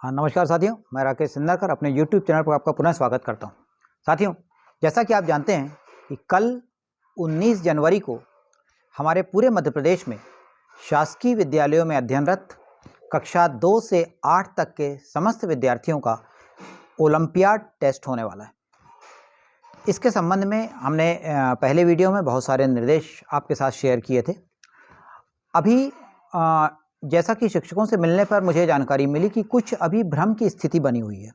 हाँ, नमस्कार साथियों, मैं राकेश सिंधारकर अपने YouTube चैनल पर आपका पुनः स्वागत करता हूँ। साथियों, जैसा कि आप जानते हैं कि कल 19 जनवरी को हमारे पूरे मध्य प्रदेश में शासकीय विद्यालयों में अध्ययनरत कक्षा 2 से 8 तक के समस्त विद्यार्थियों का ओलंपियाड टेस्ट होने वाला है। इसके संबंध में हमने पहले वीडियो में बहुत सारे निर्देश आपके साथ शेयर किए थे। अभी जैसा कि शिक्षकों से मिलने पर मुझे जानकारी मिली कि कुछ अभी भ्रम की स्थिति बनी हुई है,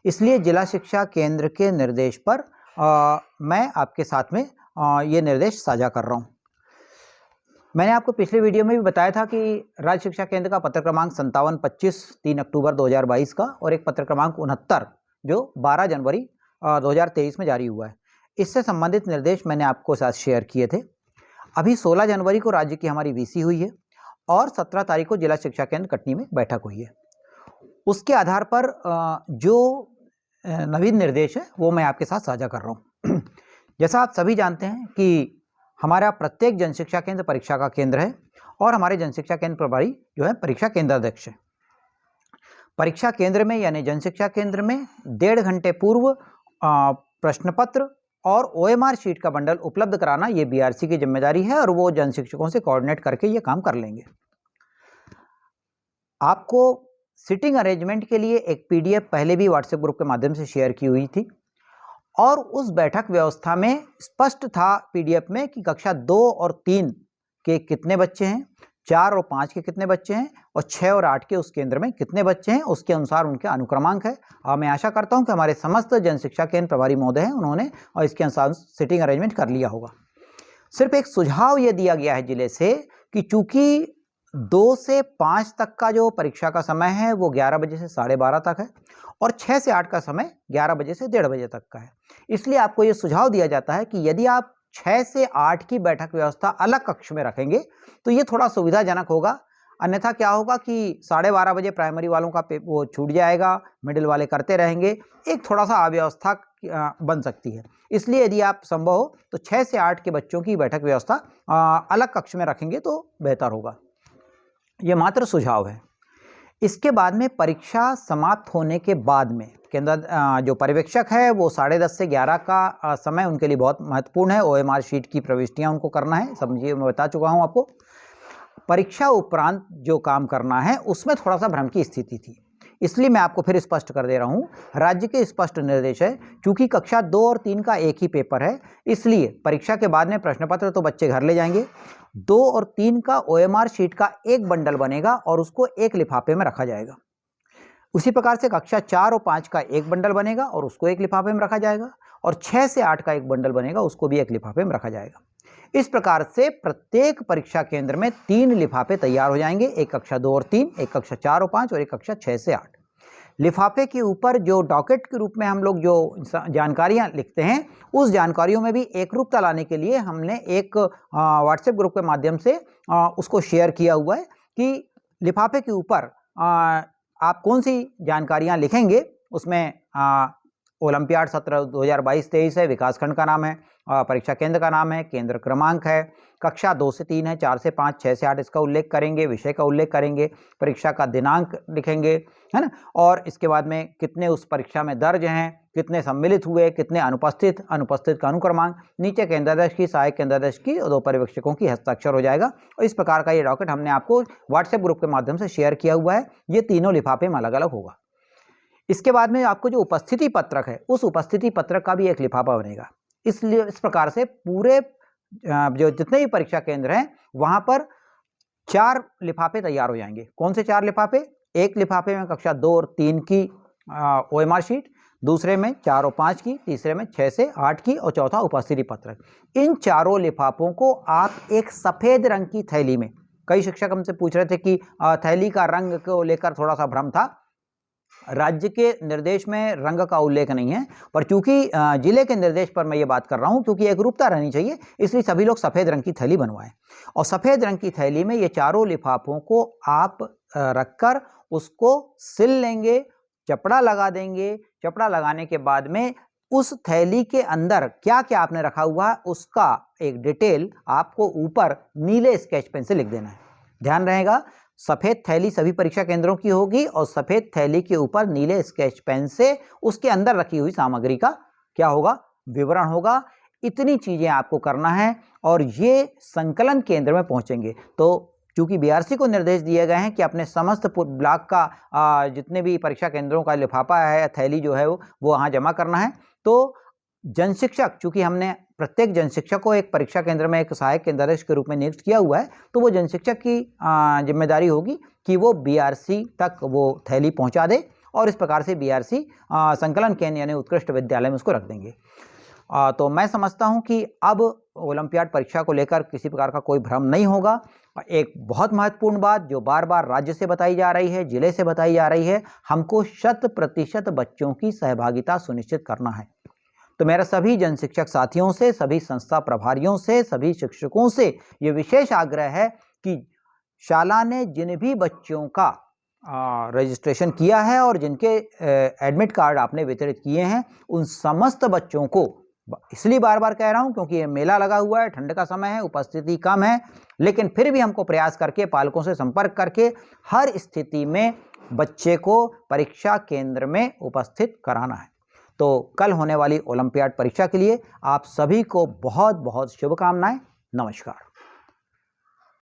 इसलिए जिला शिक्षा केंद्र के निर्देश पर मैं आपके साथ में ये निर्देश साझा कर रहा हूँ। मैंने आपको पिछले वीडियो में भी बताया था कि राज्य शिक्षा केंद्र का पत्र क्रमांक 5725 3 अक्टूबर 2022 का और एक पत्र क्रमांक 69 जो 12 जनवरी 2023 में जारी हुआ है। इससे संबंधित निर्देश मैंने आपको साथ शेयर किए थे। अभी 16 जनवरी को राज्य की हमारी वीसी हुई है और 17 तारीख को जिला शिक्षा केंद्र कटनी में बैठक हुई है। उसके आधार पर जो नवीन निर्देश है वो मैं आपके साथ साझा कर रहा हूँ। जैसा आप सभी जानते हैं कि हमारा प्रत्येक जनशिक्षा केंद्र परीक्षा का केंद्र है और हमारे जनशिक्षा केंद्र प्रभारी जो है परीक्षा केंद्र अध्यक्ष है। परीक्षा केंद्र में यानी जनशिक्षा केंद्र में 1.5 घंटे पूर्व प्रश्न पत्र और OMR शीट का बंडल उपलब्ध कराना ये BRC की जिम्मेदारी है और वो जन शिक्षकों से कोऑर्डिनेट करके ये काम कर लेंगे। आपको सिटिंग अरेंजमेंट के लिए एक PDF पहले भी व्हाट्सएप ग्रुप के माध्यम से शेयर की हुई थी और उस बैठक व्यवस्था में स्पष्ट था PDF में कि कक्षा 2 और 3 के कितने बच्चे हैं, 4 और 5 के कितने बच्चे हैं और 6 और 8 के उस केंद्र में कितने बच्चे हैं, उसके अनुसार उनके अनुक्रमांक है। और मैं आशा करता हूं कि हमारे समस्त जनशिक्षा केंद्र प्रभारी महोदय हैं, उन्होंने और इसके अनुसार सिटिंग अरेंजमेंट कर लिया होगा। सिर्फ एक सुझाव ये दिया गया है जिले से कि चूंकि 2 से 5 तक का जो परीक्षा का समय है वो 11 बजे से 12:30 तक है और 6 से 8 का समय 11 बजे से 1:30 बजे तक का है। इसलिए आपको ये सुझाव दिया जाता है कि यदि आप 6 से 8 की बैठक व्यवस्था अलग कक्ष में रखेंगे तो ये थोड़ा सुविधाजनक होगा। अन्यथा क्या होगा कि 12:30 बजे प्राइमरी वालों का वो छूट जाएगा, मिडिल वाले करते रहेंगे, एक थोड़ा सा अव्यवस्था बन सकती है। इसलिए यदि आप संभव हो तो 6 से 8 के बच्चों की बैठक व्यवस्था अलग कक्ष में रखेंगे तो बेहतर होगा। ये मात्र सुझाव है। इसके बाद में परीक्षा समाप्त होने के बाद में केंद्र जो पर्यवेक्षक है वो 10:30 से 11 का समय उनके लिए बहुत महत्वपूर्ण है। OMR शीट की प्रविष्टियां उनको करना है, समझिए मैं बता चुका हूं आपको। परीक्षा उपरांत जो काम करना है उसमें थोड़ा सा भ्रम की स्थिति थी, इसलिए मैं आपको फिर स्पष्ट कर दे रहा हूं। राज्य के स्पष्ट निर्देश है, चूंकि कक्षा 2 और 3 का एक ही पेपर है, इसलिए परीक्षा के बाद में प्रश्न पत्र तो बच्चे घर ले जाएंगे। 2 और 3 का OMR शीट का एक बंडल बनेगा और उसको एक लिफाफे में रखा जाएगा। उसी प्रकार से कक्षा 4 और 5 का एक बंडल बनेगा और उसको एक लिफाफे में रखा जाएगा और 6 से 8 का एक बंडल बनेगा, उसको भी एक लिफाफे में रखा जाएगा। इस प्रकार से प्रत्येक परीक्षा केंद्र में 3 लिफाफे तैयार हो जाएंगे, एक कक्षा 2 और 3, एक कक्षा 4 और 5 और एक कक्षा 6 से 8। लिफाफे के ऊपर जो डॉकेट के रूप में हम लोग जो जानकारियां लिखते हैं उस जानकारियों में भी एक रूपता लाने के लिए हमने एक व्हाट्सएप ग्रुप के माध्यम से उसको शेयर किया हुआ है कि लिफाफे के ऊपर आप कौन सी जानकारियां लिखेंगे। उसमें ओलंपियाड सत्र 2022-23 है, विकासखंड का नाम है, परीक्षा केंद्र का नाम है, केंद्र क्रमांक है, कक्षा 2 से 3 है, 4 से 5, 6 से 8 इसका उल्लेख करेंगे, विषय का उल्लेख करेंगे, परीक्षा का दिनांक लिखेंगे, है ना, और इसके बाद में कितने उस परीक्षा में दर्ज हैं, कितने सम्मिलित हुए, कितने अनुपस्थित का अनुक्रमांक, नीचे केंद्राध्यक्ष की, सहायक केंद्राध्यक्ष की और 2 पर्यवेक्षकों की हस्ताक्षर हो जाएगा। और इस प्रकार का ये डॉक्यूमेंट हमने आपको व्हाट्सएप ग्रुप के माध्यम से शेयर किया हुआ है। ये तीनों लिफाफे में अलग अलग होगा। इसके बाद में आपको जो उपस्थिति पत्रक है उस उपस्थिति पत्रक का भी एक लिफाफा बनेगा। इसलिए इस प्रकार से पूरे जो जितने भी परीक्षा केंद्र हैं वहां पर 4 लिफाफे तैयार हो जाएंगे। कौन से 4 लिफाफे? एक लिफाफे में कक्षा 2 और 3 की OMR शीट, दूसरे में 4 और 5 की, तीसरे में 6 से 8 की और चौथा उपस्थिति पत्रक। इन चारों लिफाफों को आप एक सफेद रंग की थैली में, कई शिक्षक हमसे पूछ रहे थे कि थैली का रंग को लेकर थोड़ा सा भ्रम था। राज्य के निर्देश में रंग का उल्लेख नहीं है, पर चूंकि जिले के निर्देश पर मैं ये बात कर रहा हूं क्योंकि एक रूपता रहनी चाहिए, इसलिए सभी लोग सफेद रंग की थैली बनवाएं। और सफेद रंग की थैली में ये चारों लिफाफों को आप रखकर उसको सिल लेंगे, चपड़ा लगा देंगे। चपड़ा लगाने के बाद में उस थैली के अंदर क्या क्या आपने रखा हुआ है उसका एक डिटेल आपको ऊपर नीले स्केच पेन से लिख देना है। ध्यान रहेगा, सफ़ेद थैली सभी परीक्षा केंद्रों की होगी और सफ़ेद थैली के ऊपर नीले स्केच पेन से उसके अंदर रखी हुई सामग्री का क्या होगा, विवरण होगा। इतनी चीज़ें आपको करना है और ये संकलन केंद्र में पहुंचेंगे। तो चूंकि बीआरसी को निर्देश दिए गए हैं कि अपने समस्त ब्लॉक का जितने भी परीक्षा केंद्रों का लिफाफा है, थैली जो है वो वहाँ जमा करना है। तो जन शिक्षक, चूंकि हमने प्रत्येक जन शिक्षक को एक परीक्षा केंद्र में एक सहायक केंद्राधीश के रूप में नियुक्त किया हुआ है, तो वो जन शिक्षक की जिम्मेदारी होगी कि वो बीआरसी तक वो थैली पहुंचा दे और इस प्रकार से बीआरसी संकलन केंद्र यानी उत्कृष्ट विद्यालय में उसको रख देंगे। तो मैं समझता हूं कि अब ओलंपियाड परीक्षा को लेकर किसी प्रकार का कोई भ्रम नहीं होगा। एक बहुत महत्वपूर्ण बात जो बार बार राज्य से बताई जा रही है, जिले से बताई जा रही है, हमको 100% बच्चों की सहभागिता सुनिश्चित करना है। तो मेरा सभी जन शिक्षक साथियों से, सभी संस्था प्रभारियों से, सभी शिक्षकों से ये विशेष आग्रह है कि शाला ने जिन भी बच्चों का रजिस्ट्रेशन किया है और जिनके एडमिट कार्ड आपने वितरित किए हैं, उन समस्त बच्चों को, इसलिए बार बार कह रहा हूं क्योंकि ये मेला लगा हुआ है, ठंड का समय है, उपस्थिति कम है, लेकिन फिर भी हमको प्रयास करके पालकों से संपर्क करके हर स्थिति में बच्चे को परीक्षा केंद्र में उपस्थित कराना है। तो कल होने वाली ओलंपियाड परीक्षा के लिए आप सभी को बहुत बहुत शुभकामनाएं। नमस्कार।